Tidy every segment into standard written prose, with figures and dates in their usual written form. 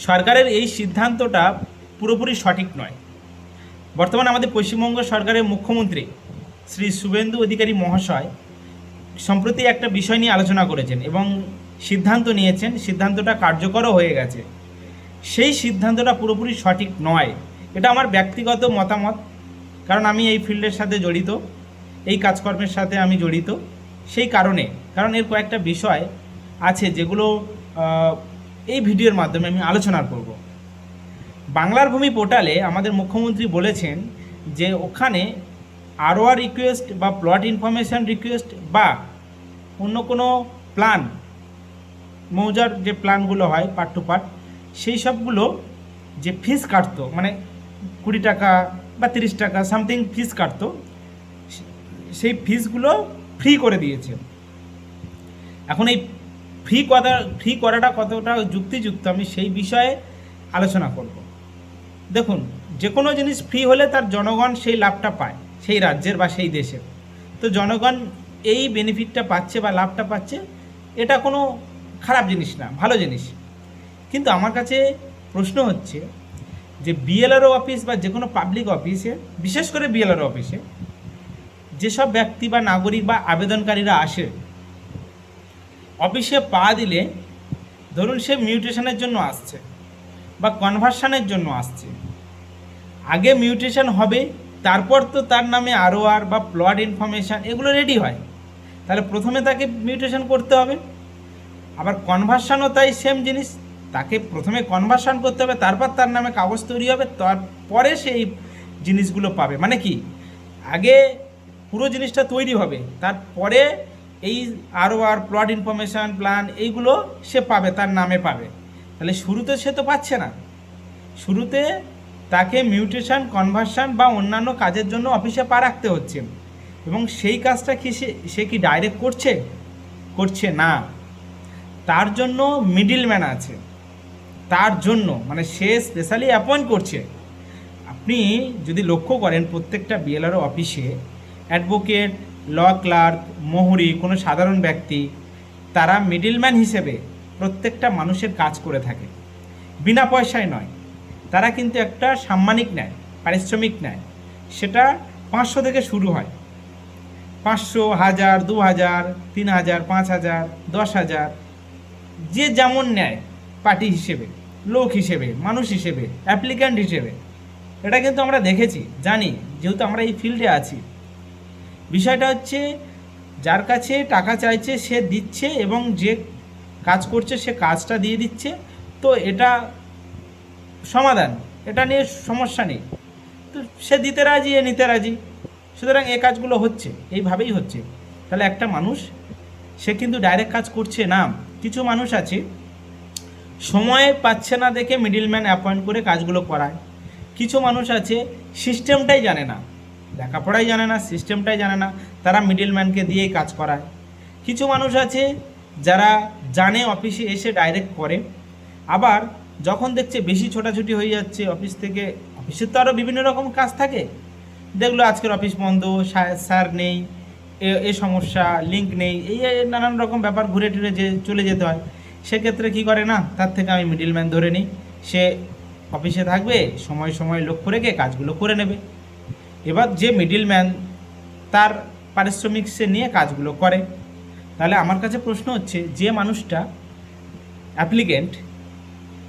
সরকারের এই সিদ্ধান্তটা পুরোপুরি সঠিক নয়। বর্তমানে আমাদের পশ্চিমবঙ্গ সরকারের মুখ্যমন্ত্রী শ্রী শুভেন্দু অধিকারী মহাশয় সম্প্রতি একটা বিষয় নিয়ে আলোচনা করেছেন এবং সিদ্ধান্ত নিয়েছেন, সিদ্ধান্তটা কার্যকরও হয়ে গেছে। সেই সিদ্ধান্তটা পুরোপুরি সঠিক নয়, এটা আমার ব্যক্তিগত মতামত। কারণ আমি এই ফিল্ডের সাথে জড়িত, এই কাজকর্মের সাথে আমি জড়িত। সেই কারণ এর কয়েকটা বিষয় আছে যেগুলো এই ভিডিওর মাধ্যমে আমি আলোচনা করব। বাংলার ভূমি পোর্টালে আমাদের মুখ্যমন্ত্রী বলেছেন যে ওখানে আরওআর রিকোয়েস্ট বা প্লট ইনফরমেশান রিকোয়েস্ট বা অন্য কোনো প্ল্যান, মৌজার যে প্ল্যানগুলো হয় পার্ট টু পার্ট, সেই সবগুলো যে ফিস কাটতো, মানে 20 টাকা বা 30 টাকা সামথিং ফিস কাটতো, সেই ফিসগুলো ফ্রি করে দিয়েছে। এখন এই ফ্রি করাটা কতটা যুক্তিযুক্ত আমি সেই বিষয়ে আলোচনা করব। দেখুন, যে কোনো জিনিস ফ্রি হলে তার জনগণ সেই লাভটা পায়, সেই রাজ্যের বা সেই দেশের। তো জনগণ এই বেনিফিটটা পাচ্ছে বা লাভটা পাচ্ছে, এটা কোনো খারাপ জিনিস না, ভালো জিনিস। কিন্তু আমার কাছে প্রশ্ন হচ্ছে যে বিএলআরও অফিস বা যে কোনো পাবলিক অফিসে, বিশেষ করে বিএলআরও অফিসে যেসব ব্যক্তি বা নাগরিক বা আবেদনকারীরা আসে, অফিসে পা দিলে ধরুন সে মিউটেশনের জন্য আসছে বা কনভার্সানের জন্য আসছে, আগে মিউটেশন হবে, তারপর তো তার নামে আরওআর বা প্লট ইনফরমেশান এগুলো রেডি হয়। তাহলে প্রথমে তাকে মিউটেশন করতে হবে। আবার কনভার্সানও তাই সেম জিনিস, তাকে প্রথমে কনভার্সান করতে হবে, তারপর তার নামে কাগজ তৈরি হবে, তারপরে সেই জিনিসগুলো পাবে। মানে কি, আগে পুরো জিনিসটা তৈরি হবে, তারপরে এই আরওআর, প্লট ইনফরমেশান, প্ল্যান এইগুলো সে পাবে, তার নামে পাবে। তাহলে শুরুতে সে তো পাচ্ছে না, শুরুতে তাকে মিউটেশন, কনভার্সান বা অন্যান্য কাজের জন্য অফিসে পা রাখতে হচ্ছে। এবং সেই কাজটা কি সে কি ডাইরেক্ট করছে না, তার জন্য মিডলম্যান আছে, তার জন্য মানে সে স্পেশালি অ্যাপয়েন্ট করছে। আপনি যদি লক্ষ্য করেন প্রত্যেকটা বিএলআরও অফিসে অ্যাডভোকেট, ল ক্লার্ক, মোহরি, কোনো সাধারণ ব্যক্তি, তারা মিডলম্যান হিসেবে প্রত্যেকটা মানুষের কাজ করে থাকে, বিনা পয়সায় নয়। তারা কিন্তু একটা সাম্মানিক নেয়, পারিশ্রমিক নেয়। সেটা 500 থেকে শুরু হয়, 500, 1000, 2000, 3000, 5000, 10,000, যে যেমন নেয়, পার্টি হিসেবে, লোক হিসেবে, মানুষ হিসেবে, অ্যাপ্লিক্যান্ট হিসেবে। এটা কিন্তু আমরা দেখেছি, জানি, যেহেতু আমরা এই ফিল্ডে আছি। বিষয়টা হচ্ছে যার কাছে টাকা চাইছে সে দিচ্ছে এবং যে কাজ করছে সে কাজটা দিয়ে দিচ্ছে। তো এটা সমাধান, এটা নিয়ে সমস্যা নেই। তো সে দিতে রাজি, এ নিতে রাজি, সুতরাং এই কাজগুলো হচ্ছে, এইভাবেই হচ্ছে। তাহলে একটা মানুষ সে কিন্তু ডাইরেক্ট কাজ করছে না। কিছু মানুষ আছে সময় পাচ্ছে না দেখে মিডলম্যান অ্যাপয়েন্ট করে কাজগুলো করায়। কিছু মানুষ আছে সিস্টেমটাই জানে না, লেখাপড়াই জানে না, সিস্টেমটাই জানে না, তারা মিডলম্যানকে দিয়েই কাজ করায়। কিছু মানুষ আছে যারা জানে, অফিসে এসে ডাইরেক্ট করে। আবার যখন দেখছে বেশি ছোটাছুটি হয়ে যাচ্ছে অফিস থেকে, অফিসের তো আরও বিভিন্ন রকম কাজ থাকে, দেখলো আজকের অফিস বন্ধ, স্যার নেই, এ সমস্যা, লিঙ্ক নেই, এই নানান রকম ব্যাপার ঘুরে টুরে যে চলে যেতে হয়। সেক্ষেত্রে কী করে না, তার থেকে আমি মিডলম্যান ধরে নিই, সে অফিসে থাকবে, সময় সময় লক্ষ্য রেখে কাজগুলো করে নেবে। এবার যে মিডলম্যান, তার পারিশ্রমিক সে নিয়ে কাজগুলো করে। তাহলে আমার কাছে প্রশ্ন হচ্ছে, যে মানুষটা অ্যাপ্লিকেন্ট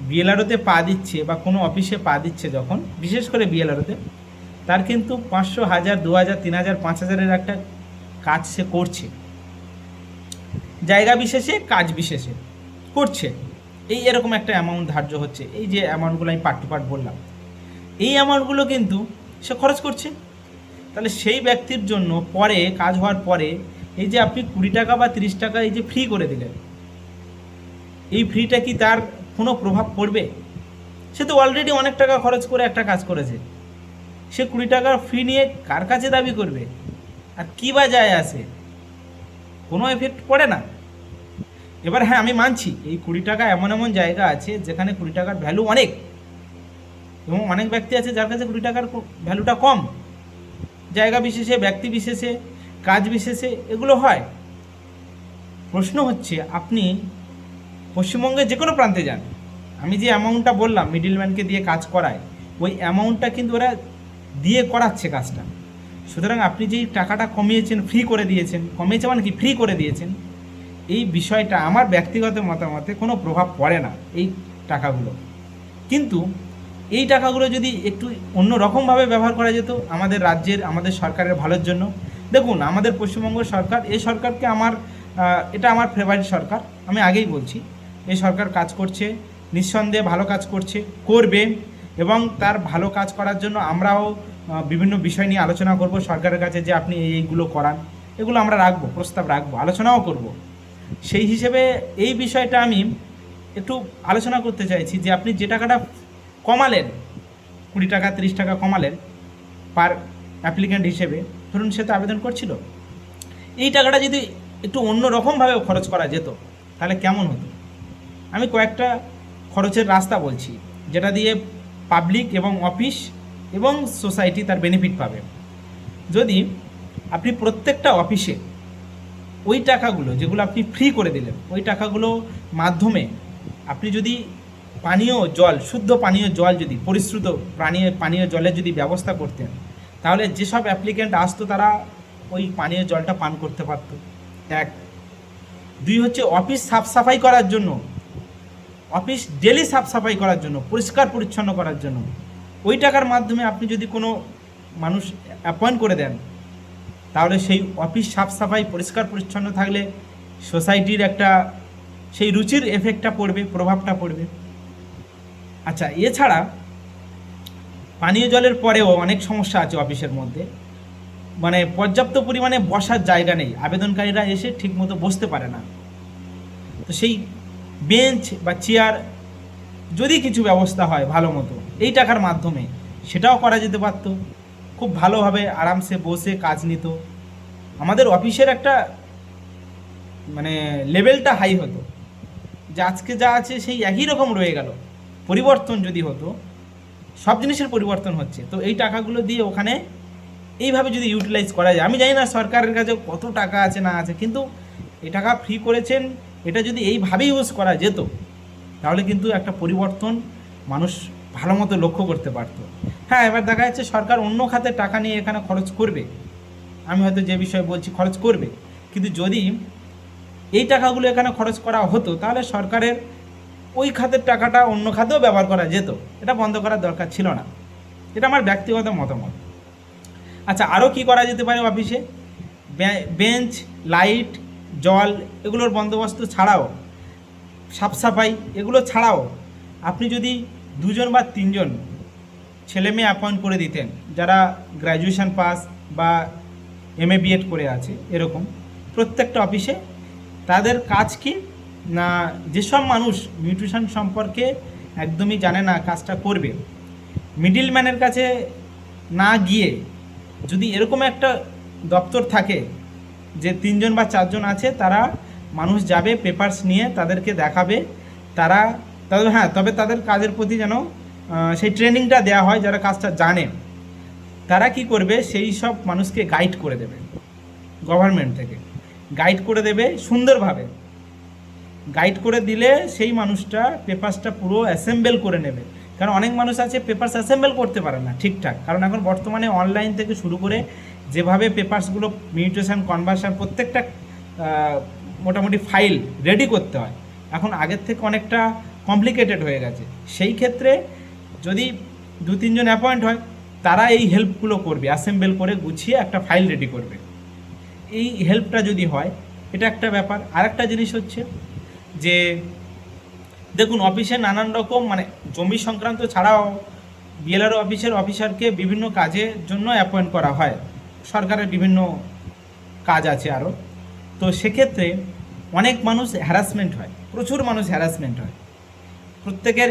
বিএলআরওতে পা দিচ্ছে বা কোনো অফিসে পা দিচ্ছে যখন, বিশেষ করে বিএলআরওতে, তার কিন্তু 500, 1000, 2000, 3000, 5000-এর একটা কাজ সে করছে, জায়গা বিশেষে, কাজ বিশেষে করছে। এরকম একটা অ্যামাউন্ট ধার্য হচ্ছে। এই যে অ্যামাউন্টগুলো আমি পার্ট টু পার্ট বললাম, এই অ্যামাউন্টগুলো কিন্তু সে খরচ করছে। তাহলে সেই ব্যক্তির জন্য পরে কাজ হওয়ার পরে এই যে আপনি 20 টাকা বা 30 টাকা এই যে ফ্রি করে দিলেন, এই ফ্রিটা কি তার কোনো প্রভাব পড়বে? সে তো অলরেডি অনেক টাকা খরচ করে একটা কাজ করেছে, সে 20 টাকার ফ্রি নিয়ে কার কাছে দাবি করবে? আর কী বা যায় আসে? কোনো এফেক্ট পড়ে না। এবার হ্যাঁ, আমি মানছি এই 20 টাকা এমন এমন জায়গা আছে যেখানে 20 টাকার ভ্যালু অনেক, এবং অনেক ব্যক্তি আছে যার কাছে 20 টাকার ভ্যালুটা কম। জায়গা বিশেষে, ব্যক্তি বিশেষে, কাজ বিশেষে এগুলো হয়। প্রশ্ন হচ্ছে, আপনি পশ্চিমবঙ্গের যে কোনো প্রান্তে যান, আমি যে অ্যামাউন্টটা বললাম মিডিলম্যানকে দিয়ে কাজ করায়, ওই অ্যামাউন্টটা কিন্তু ওরা দিয়ে করাচ্ছে কাজটা। সুতরাং আপনি যেই টাকাটা কমিয়েছেন, ফ্রি করে দিয়েছেন, কমিয়েছে মানে কি ফ্রি করে দিয়েছেন, এই বিষয়টা আমার ব্যক্তিগত মতামতে কোনো প্রভাব পড়ে না এই টাকাগুলো। কিন্তু এই টাকাগুলো যদি একটু অন্য রকমভাবে ব্যবহার করা যেত আমাদের রাজ্যের, আমাদের সরকারের ভালোর জন্য। দেখুন আমাদের পশ্চিমবঙ্গ সরকার, এই সরকারকে এটা আমার ফেভারিট সরকার, আমি আগেই বলছি। এই সরকার কাজ করছে, নিঃসন্দেহে ভালো কাজ করবে, এবং তার ভালো কাজ করার জন্য আমরাও বিভিন্ন বিষয় নিয়ে আলোচনা করব সরকারের কাছে, যে আপনি এইগুলো করান, এগুলো আমরা রাখবো, প্রস্তাব রাখবো, আলোচনাও করব। সেই হিসেবে এই বিষয়টা আমি একটু আলোচনা করতে চাইছি, যে আপনি যে টাকাটা কমালেন, 20 টাকা 30 টাকা কমালেন পার অ্যাপ্লিক্যান্ট হিসেবে, ধরুন সে তো আবেদন করছিল, এই টাকাটা যদি একটু অন্য রকমভাবে খরচ করা যেত তাহলে কেমন হতো। আমি কয়েকটা খরচের রাস্তা বলছি, যেটা দিয়ে পাবলিক এবং অফিস এবং সোসাইটি তার বেনিফিট পাবে। যদি আপনি প্রত্যেকটা অফিসে ওই টাকাগুলো যেগুলো আপনি ফ্রি করে দিলেন, ওই টাকাগুলো মাধ্যমে আপনি যদি পানীয় জল, শুদ্ধ পানীয় জল, যদি পরিশ্রুত পানীয় জলের যদি ব্যবস্থা করতেন, তাহলে যেসব অ্যাপ্লিক্যান্ট আসতো তারা ওই পানীয় জলটা পান করতে পারত। এক। দুই হচ্ছে অফিস সাফ সাফাই করার জন্য, অফিস ডেলি সাফ সাফাই করার জন্য, পরিষ্কার পরিচ্ছন্ন করার জন্য ওই টাকার মাধ্যমে আপনি যদি কোনো মানুষ অ্যাপয়েন্ট করে দেন, তাহলে সেই অফিস সাফ সাফাই পরিষ্কার পরিচ্ছন্ন থাকলে সোসাইটির একটা সেই রুচির এফেক্টটা পড়বে, প্রভাবটা পড়বে। আচ্ছা, এছাড়া পানীয় জলের পরেও অনেক সমস্যা আছে অফিসের মধ্যে, মানে পর্যাপ্ত পরিমাণে বসার জায়গা নেই, আবেদনকারীরা এসে ঠিকমতো বসতে পারে না। তো সেই বেঞ্চ বা চেয়ার যদি কিছু ব্যবস্থা হয় ভালো মতো এই টাকার মাধ্যমে, সেটাও করা যেতে পারত, খুব ভালোভাবে আরামসে বসে কাজ নিত, আমাদের অফিসের একটা মানে লেভেলটা হাই হতো। যে আজকে যা আছে সেই একই রকম রয়ে গেল, পরিবর্তন যদি হতো, সব জিনিসের পরিবর্তন হচ্ছে, তো এই টাকাগুলো দিয়ে ওখানে এইভাবে যদি ইউটিলাইজ করা যায়, আমি জানি না সরকারের কাছে কত টাকা আছে না আছে, কিন্তু এই টাকা ফ্রি করেছেন, এটা যদি এইভাবে ইউজ করা যেত তাহলে কিন্তু একটা পরিবর্তন মানুষ ভালো মতো লক্ষ্য করতে পারত। হ্যাঁ, এবার দেখা যাচ্ছে সরকার অন্য খাতে টাকা নিয়ে এখানে খরচ করবে, আমি হয়তো যে বিষয়ে বলছি খরচ করবে, কিন্তু যদি এই টাকাগুলো এখানে খরচ করা হতো তাহলে সরকারের ওই খাতের টাকাটা অন্য খাতেও ব্যবহার করা যেত, এটা বন্ধ করার দরকার ছিল না, এটা আমার ব্যক্তিগত মতামত। আচ্ছা, আরও কি করা যেতে পারে অফিসে? বেঞ্চ, লাইট, জল এগুলোর বন্দোবস্ত ছাড়াও, সাফ সাফাই এগুলো ছাড়াও আপনি যদি 2জন বা 3জন ছেলে মেয়ে অ্যাপয়েন্ট করে দিতেন যারা গ্র্যাজুয়েশন পাস বা MA BEd করে আছে, এরকম প্রত্যেকটা অফিসে, তাদের কাজ কি না, যেসব মানুষ নিউট্রিশন সম্পর্কে একদমই জানে না কাজটা করবে, মিডিল ম্যানের কাছে না গিয়ে যদি এরকম একটা দপ্তর থাকে যে 3জন বা 4জন আছে, তারা মানুষ যাবে পেপারস নিয়ে তাদেরকে দেখাবে, তবে তাদের কাজের প্রতি যেন সেই ট্রেনিংটা দেওয়া হয়, যারা কাজটা জানে তারা কি করবে, সেই সব মানুষকে গাইড করে দেবে, গভর্নমেন্ট থেকে গাইড করে দেবে সুন্দরভাবে, গাইড করে দিলে সেই মানুষটা পেপারসটা পুরো অ্যাসেম্বল করে নেবে। কারণ অনেক মানুষ আছে পেপারস অ্যাসেম্বল করতে পারে না ঠিকঠাক, কারণ এখন বর্তমানে অনলাইন থেকে শুরু করে যেভাবে পেপারসগুলো মিউটেশন, কনভার্সন প্রত্যেকটা মোটামুটি ফাইল রেডি করতে হয়, এখন আগের থেকে অনেকটা কমপ্লিকেটেড হয়ে গেছে। সেই ক্ষেত্রে যদি 2-3 জন অ্যাপয়েন্ট হয়, তারা এই হেল্পগুলো করবে, অ্যাসেম্বল করে গুছিয়ে একটা ফাইল রেডি করবে। এই হেল্পটা যদি হয়, এটা একটা ব্যাপার। আরেকটা জিনিস হচ্ছে যে দেখুন, অফিসে নানান রকম মানে জমি সংক্রান্ত ছাড়াও BLRO অফিসের অফিসারকে বিভিন্ন কাজের জন্য অ্যাপয়েন্ট করা হয়, সরকারের বিভিন্ন কাজ আছে আরও। তো সেক্ষেত্রে অনেক মানুষ হ্যারাসমেন্ট হয়, প্রচুর মানুষ হ্যারাসমেন্ট হয়, প্রত্যেকের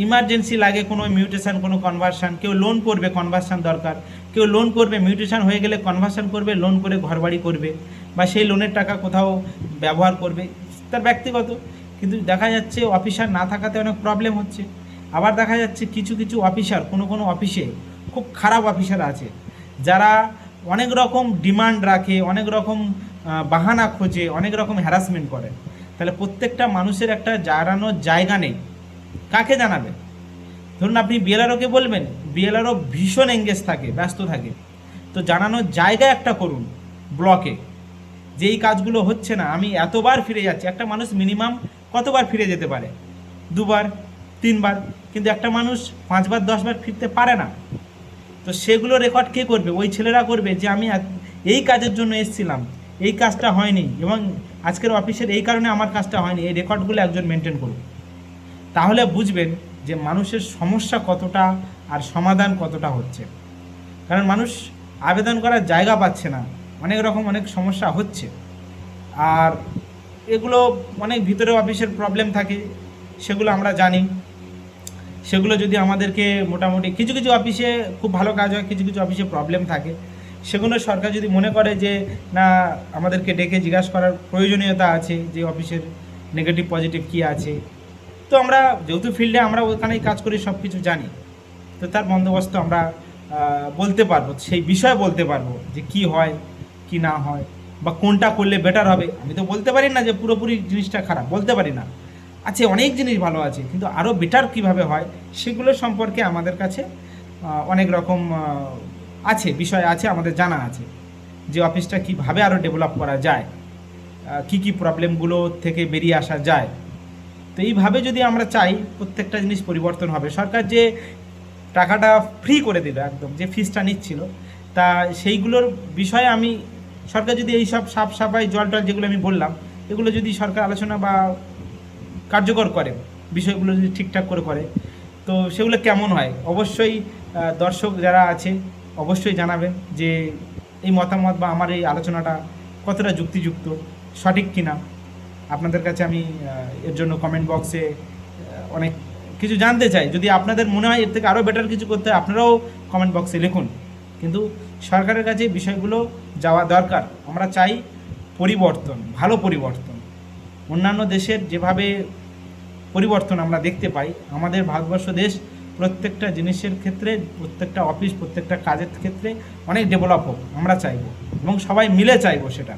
ইমার্জেন্সি লাগে কোনো মিউটেশন, কোনো কনভার্সান, কেউ লোন করবে কনভার্সান দরকার, কেউ লোন করবে মিউটেশন হয়ে গেলে কনভার্সান করবে, লোন করে ঘরবাড়ি করবে বা সেই লোনের টাকা কোথাও ব্যবহার করবে, তার ব্যক্তিগত। কিন্তু দেখা যাচ্ছে অফিসার না থাকাতে অনেক প্রবলেম হচ্ছে। আবার দেখা যাচ্ছে কিছু কিছু অফিসার, কোনো অফিসে খুব খারাপ অফিসার আছে যারা অনেক রকম ডিমান্ড রাখে, অনেক রকম বাহানা খোঁজে, অনেক রকম হ্যারাসমেন্ট করে। তাহলে প্রত্যেকটা মানুষের একটা দাঁড়ানোর জায়গা নেই, কাকে জানাবে? ধরুন আপনি বিএলআরওকে বলবেন, বিএলআরও ভীষণ এঙ্গেজ থাকে, ব্যস্ত থাকে, তো জানানোর জায়গা একটা করুন ব্লকে, যে এই কাজগুলো হচ্ছে না, আমি এতবার ফিরে যাচ্ছি। একটা মানুষ মিনিমাম কতবার ফিরে যেতে পারে? 2বার 3বার, কিন্তু একটা মানুষ 5বার 10বার ফিরতে পারে না। তো সেগুলো রেকর্ড কে করবে? ওই ছেলেরা করবে যে আমি এই কাজের জন্য এসেছিলাম, এই কাজটা হয়নি, এবং আজকের অফিসের এই কারণে আমার কাজটা হয়নি। এই রেকর্ডগুলো একজন মেনটেন করুন, তাহলে বুঝবেন যে মানুষের সমস্যা কতটা আর সমাধান কতটা হচ্ছে। কারণ মানুষ আবেদন করার জায়গা পাচ্ছে না, অনেক রকম অনেক সমস্যা হচ্ছে। আর এগুলো অনেক ভিতরে অফিসের প্রবলেম থাকে, সেগুলো আমরা জানি। সেগুলো যদি আমাদেরকে মোটামুটি কিছু কিছু অফিসে খুব ভালো কাজ হয়, কিছু কিছু অফিসে প্রবলেম থাকে, সেগুলো সরকার যদি মনে করে যে না আমাদেরকে ডেকে জিজ্ঞাসা করার প্রয়োজনীয়তা আছে যে অফিসের নেগেটিভ পজিটিভ কী আছে, তো আমরা যেহেতু ফিল্ডে আমরা ওখানেই কাজ করি, সব কিছু জানি, তো তার বন্দোবস্ত আমরা বলতে পারবো, সেই বিষয়ে বলতে পারবো যে কি হয় কি না হয়, বা কোনটা করলে বেটার হবে। আমি তো বলতে পারি না যে পুরোপুরি জিনিসটা খারাপ, বলতে পারি না, আছে অনেক জিনিস ভালো আছে, কিন্তু আরও বেটার কিভাবে হয় সেগুলো সম্পর্কে আমাদের কাছে অনেক রকম আছে, বিষয় আছে, আমাদের জানা আছে যে অফিসটা কীভাবে আরও ডেভেলপ করা যায়, কি কি প্রবলেমগুলো থেকে বেরিয়ে আসা যায়। তো এইভাবে যদি আমরা চাই প্রত্যেকটা জিনিস পরিবর্তন হবে। সরকার যে টাকাটা ফ্রি করে দিল, একদম যে ফিসটা নিচ্ছিল, তা সেইগুলোর বিষয়ে আমি সরকার যদি এই সব সাফ সাফাই জল টল যেগুলো আমি বললাম, এগুলো যদি সরকার আলোচনা বা কার্যকর করে, বিষয়গুলো যদি ঠিকঠাক করে তো সেগুলো কেমন হয়, অবশ্যই দর্শক যারা আছে অবশ্যই জানাবেন যে এই মতামত বা আমার এই আলোচনাটা কতটা যুক্তিযুক্ত, সঠিক কিনা। আপনাদের কাছে আমি এর জন্য কমেন্ট বক্সে অনেক কিছু জানতে চাই। যদি আপনাদের মনে হয় এর থেকে আরও বেটার কিছু করতে হয়, আপনারাও কমেন্ট বক্সে লিখুন। কিন্তু সরকারের কাছে বিষয়গুলো যাওয়া দরকার। আমরা চাই পরিবর্তন, ভালো পরিবর্তন। অন্যান্য দেশের যেভাবে পরিবর্তন আমরা দেখতে পাই, আমাদের ভারতবর্ষ দেশ প্রত্যেকটা জিনিসের ক্ষেত্রে, প্রত্যেকটা অফিস, প্রত্যেকটা কাজের ক্ষেত্রে অনেক ডেভেলপ হোক আমরা চাইব, এবং সবাই মিলে চাইব সেটা।